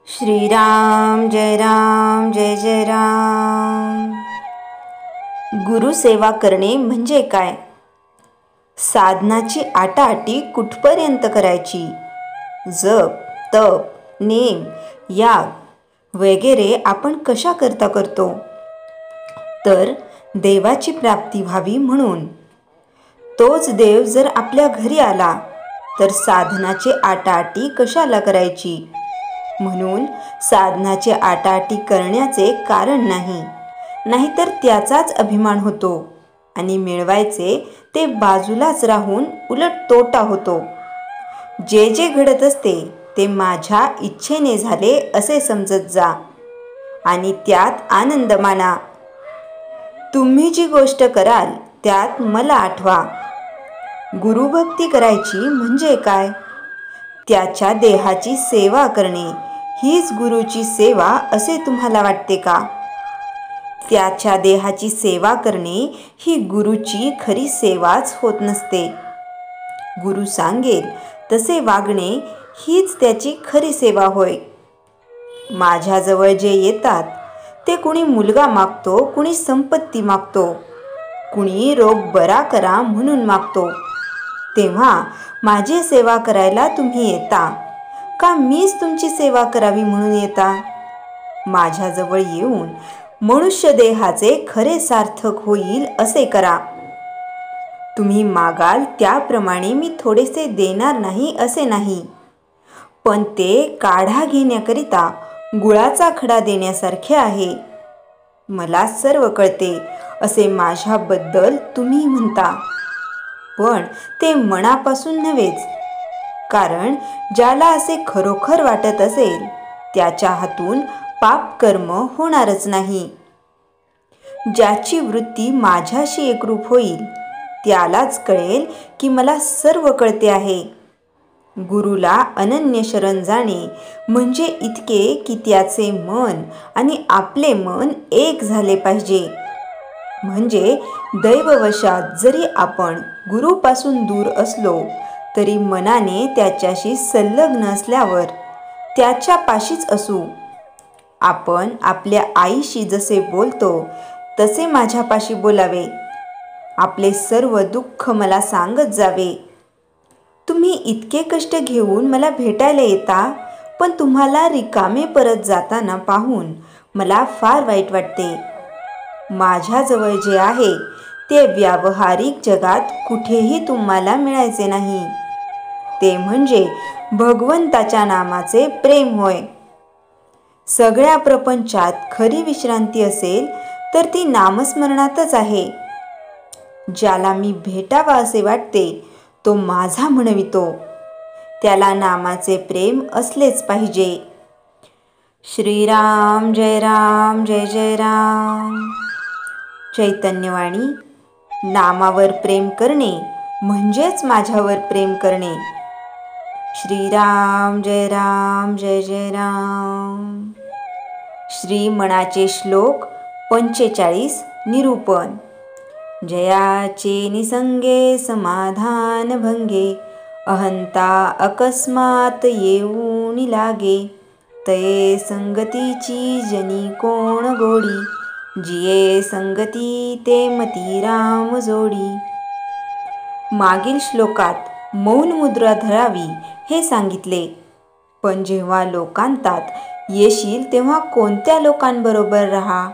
श्रीराम जय जय राम। गुरुसेवा करणे म्हणजे काय? साधनाची आटाआटी कुठपर्यंत करायची? जप, तप, नेम, याग वगैरे आपण कशा करता करतो? तर देवाची प्राप्ती व्हावी म्हणून. तोच देव जर आपल्या घरी आला तर साधनाची आटाआटी कशाला करायची? म्हणून साधनाची आटाआटी करण्याचे कारण नाही, नाहीतर त्याचाच अभिमान होतो आणि मिळवायचे ते बाजूलाच राहून उलट तोटा होतो. जे जे घडत असते ते माझ्या इच्छेने झाले असे समजत जा आणि त्यात आनंद माना. तुम्ही जी गोष्ट कराल त्यात मला आठवा. गुरुभक्ती करायची म्हणजे काय? त्याच्या देहाची सेवा करणे हीच गुरुची सेवा असे तुम्हाला वाटते का? त्याच्या देहाची सेवा करणे ही गुरुची खरी सेवाच होत नसते. गुरु सांगेल तसे वागणे हीच त्याची खरी सेवा होय. माझ्याजवळ जे येतात ते कुणी मुलगा मागतो, कुणी संपत्ती मागतो, कुणी रोग बरा करा म्हणून मागतो. तेव्हा माझी सेवा करायला तुम्ही येता का मीच तुमची सेवा करावी म्हणून येता? माझ्याजवळ येऊन मनुष्य देहाचे खरे सार्थक होईल असे करा. तुम्ही मागाल त्याप्रमाणे मी थोडेसे देणार नाही असे नाही, पण ते काढा घेण्याकरिता गुळाचा खडा देण्यासारखे आहे. मला सर्व कळते असे माझ्याबद्दल तुम्ही म्हणता, पण ते मनापासून नव्हेच. कारण ज्याला असे खरोखर वाटत असेल त्याच्या हातून पाप कर्म होणारच नाही. ज्याची वृत्ती माझ्याशी एकरूप होईल त्यालाच कळेल की मला सर्व कळते आहे. गुरुला अनन्य शरण जाणे म्हणजे इतके की त्याचे मन आणि आपले मन एक झाले पाहिजे. म्हणजे दैववशात जरी आपण गुरुपासून दूर असलो तरी मनाने त्याच्याशी संलग्न असल्यावर त्याच्या पाशीच असू. आपण आपल्या आईशी जसे बोलतो तसे माझ्यापाशी बोलावे. आपले सर्व दुःख मला सांगत जावे. तुम्ही इतके कष्ट घेऊन मला भेटायला येता, पण तुम्हाला रिकामे परत जाताना पाहून मला फार वाईट वाटते. माझ्याजवळ जे आहे ते व्यावहारिक जगात कुठेही तुम्हाला मिळायचे नाही. ते म्हणजे भगवंताच्या नामाचे प्रेम होय. सगळ्या प्रपंचात खरी विश्रांती असेल तर ती नामस्मरणातच आहे. ज्याला मी भेटावा असे वाटते तो माझा म्हणवितो. त्याला नामाचे प्रेम असलेच पाहिजे. श्रीराम जय जय राम. चैतन्यवाणी. नामावर प्रेम करणे म्हणजेच माझ्यावर प्रेम करणे. श्रीराम जय जय राम. श्री मनाचे श्लोक 45 निरूपण. जयाचे निसंगे समाधान भंगे, अहंता अकस्मात येऊन लागे. तये संगतीची जनी कोण गोडी, जिये संगती ते मती राम जोडी. मागील श्लोकात मौन मुद्रा धरावी हे सांगितले, पण जेव्हा लोकांतात येशील तेव्हा कोणत्या लोकांबरोबर राहा,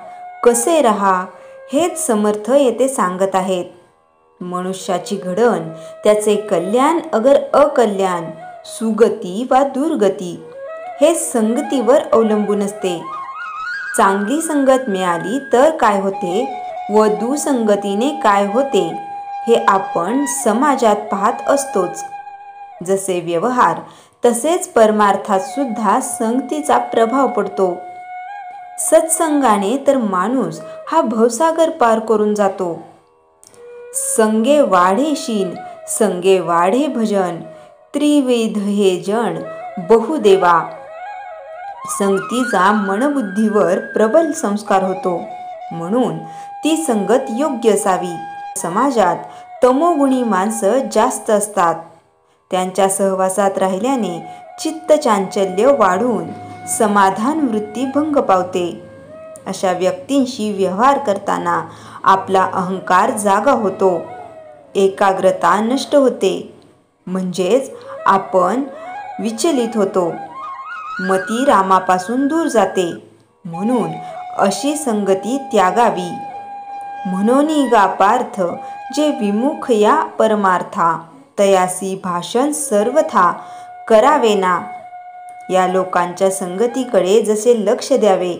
कसे राहा हेच समर्थ येथे सांगत आहेत. मनुष्याची घडण, त्याचे कल्याण अगर अकल्याण, सुगती वा दुर्गती हे संगतीवर अवलंबून असते. चांगली संगत मिळाली तर काय होते व दुसंगतीने काय होते हे आपण समाजात पाहत असतोच. जसे व्यवहार तसेच परमार्थात सुद्धा संगतीचा प्रभाव पडतो. सत्संगाने तर माणूस हा भवसागर पार करून जातो. संगे वाढे शीन, संगे वाढे भजन, त्रिविध हे जन बहुदेवा. संगतीचा मनबुद्धीवर प्रबल संस्कार होतो, म्हणून ती संगत योग्य असावी. समाजात तमोगुणी माणसं जास्त असतात. त्यांच्या सहवासात राहिल्याने चित्त चांचल्य वाढून समाधान वृत्ती भंग पावते. अशा व्यक्तींशी व्यवहार करताना आपला अहंकार जागा होतो, एकाग्रता नष्ट होते, म्हणजेच आपण विचलित होतो. मती रामापासून दूर जाते. म्हणून अशी संगती त्यागावी. म्हणोनी गा पार्थ, जे विमुख या परमार्था, तयासी भाषण सर्वथा करावेना. या लोकांच्या संगतीकडे जसे लक्ष द्यावे,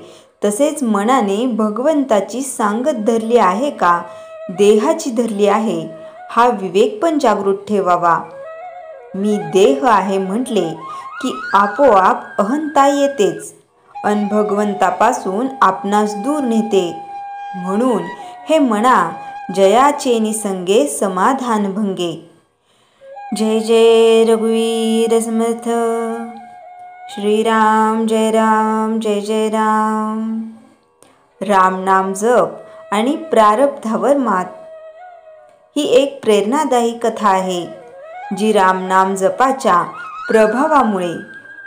तसेच मनाने भगवंताची सांगत धरली आहे का, देहाची धरली आहे, हा विवेक पण जागृत ठेवावा. मी देह आहे म्हटले की आपोआप अहंता येतेच, अन भगवंतापासून आपणास दूर नेते. म्हणून हे मना, जयाचे संगे समाधान भंगे. जय जय रघुवीर समर्थ. श्रीराम जय राम जय जय राम. रामनाम जप आणि प्रारब्धावर मात. ही एक प्रेरणादायी कथा आहे, जी रामनाम जपाच्या प्रभावामुळे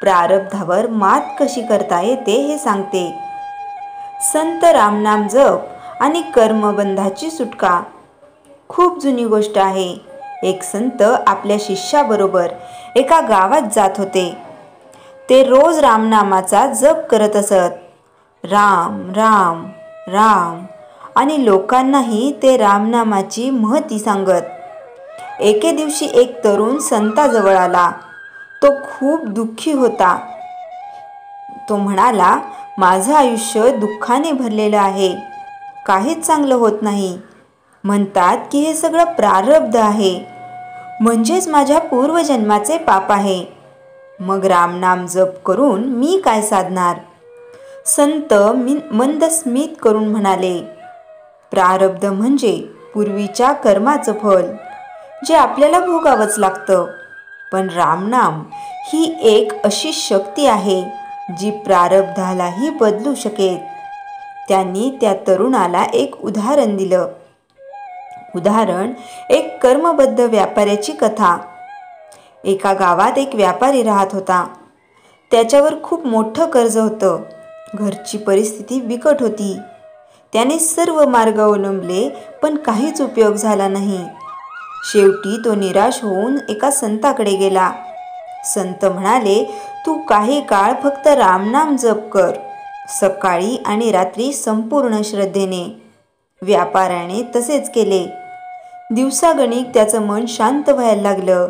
प्रारब्धावर मात कशी करता येते हे सांगते. संत रामनाम जप आणि कर्मबंधाची सुटका. खूप जुनी गोष्ट आहे. एक संत आपल्या शिष्याबरोबर एका गावात जात होते. ते रोज रामनामाचा जप करत असत. राम राम राम, आणि लोकांनाही ते रामनामाची महती सांगत. एके दिवशी एक तरुण संताजवळ आला. तो खूप दुःखी होता. तो म्हणाला, माझं आयुष्य दुःखाने भरलेलं आहे, काहीच चांगलं होत नाही. म्हणतात की हे सगळं प्रारब्ध आहे, म्हणजेच माझ्या पूर्वजन्माचे पाप आहे. मग रामनाम जप करून मी काय साधणार? संत मंद स्मित करून म्हणाले, प्रारब्ध म्हणजे पूर्वीच्या कर्माचं फल, जे आपल्याला भोगावंच लागतं. पण रामनाम ही एक अशी शक्ती आहे जी प्रारब्धालाही बदलू शकेल. त्यांनी त्या तरुणाला एक उदाहरण दिलं. उदाहरण एक कर्मबद्ध व्यापाऱ्याची कथा. एका गावात एक व्यापारी राहत होता. त्याच्यावर खूप मोठं कर्ज होतं. घरची परिस्थिती बिकट होती. त्याने सर्व मार्ग अवलंबले, पण काहीच उपयोग झाला नाही. शेवटी तो निराश होऊन एका संताकडे गेला. संत म्हणाले, तू काही काळ फक्त रामनाम जप कर, सकाळी आणि रात्री संपूर्ण श्रद्धेने. व्यापाऱ्याने तसेच केले. दिवसागणिक त्याचं मन शांत व्हायला लागलं.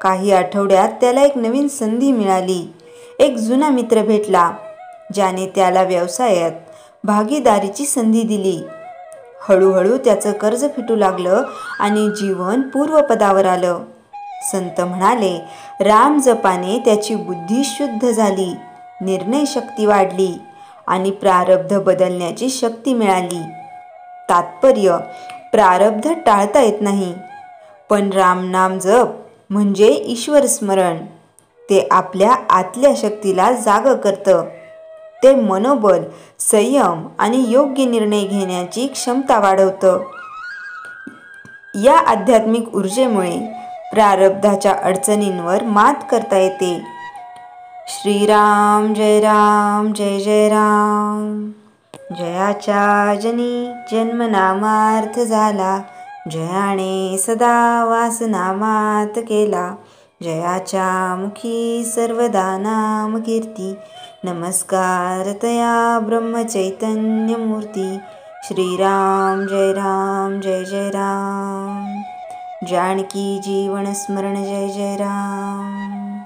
काही आठवड्यात त्याला एक नवीन संधी मिळाली. एक जुना मित्र भेटला, ज्याने त्याला व्यवसायात भागीदारीची संधी दिली. हळूहळू त्याचं कर्ज फिटू लागलं आणि जीवन पूर्वपदावर आलं. संत म्हणाले, राम जपाने त्याची बुद्धी शुद्ध झाली, निर्णय शक्ती वाढली आणि प्रारब्ध बदलण्याची शक्ती मिळाली. तात्पर्य, प्रारब्ध टाळता येत नाही, पण रामनाम जप म्हणजे ईश्वर स्मरण. ते आपल्या आतल्या शक्तीला जाग करतं. ते मनोबल, संयम आणि योग्य निर्णय घेण्याची क्षमता वाढवतं. या आध्यात्मिक ऊर्जेमुळे प्रारब्धाच्या अडचणींवर मात करता येते. श्रीराम जय राम जय जय राम. जयाच्या जनी जन्मनामार्थ झाला, जयाने सदा वासनामात केला. जयाच्या मुखी सर्वदा नाम कीर्ती, नमस्कार तया ब्रह्मचैतन्य मूर्ती. श्रीराम जय राम जय जय राम. जानकी जीवन स्मरण जय जय राम.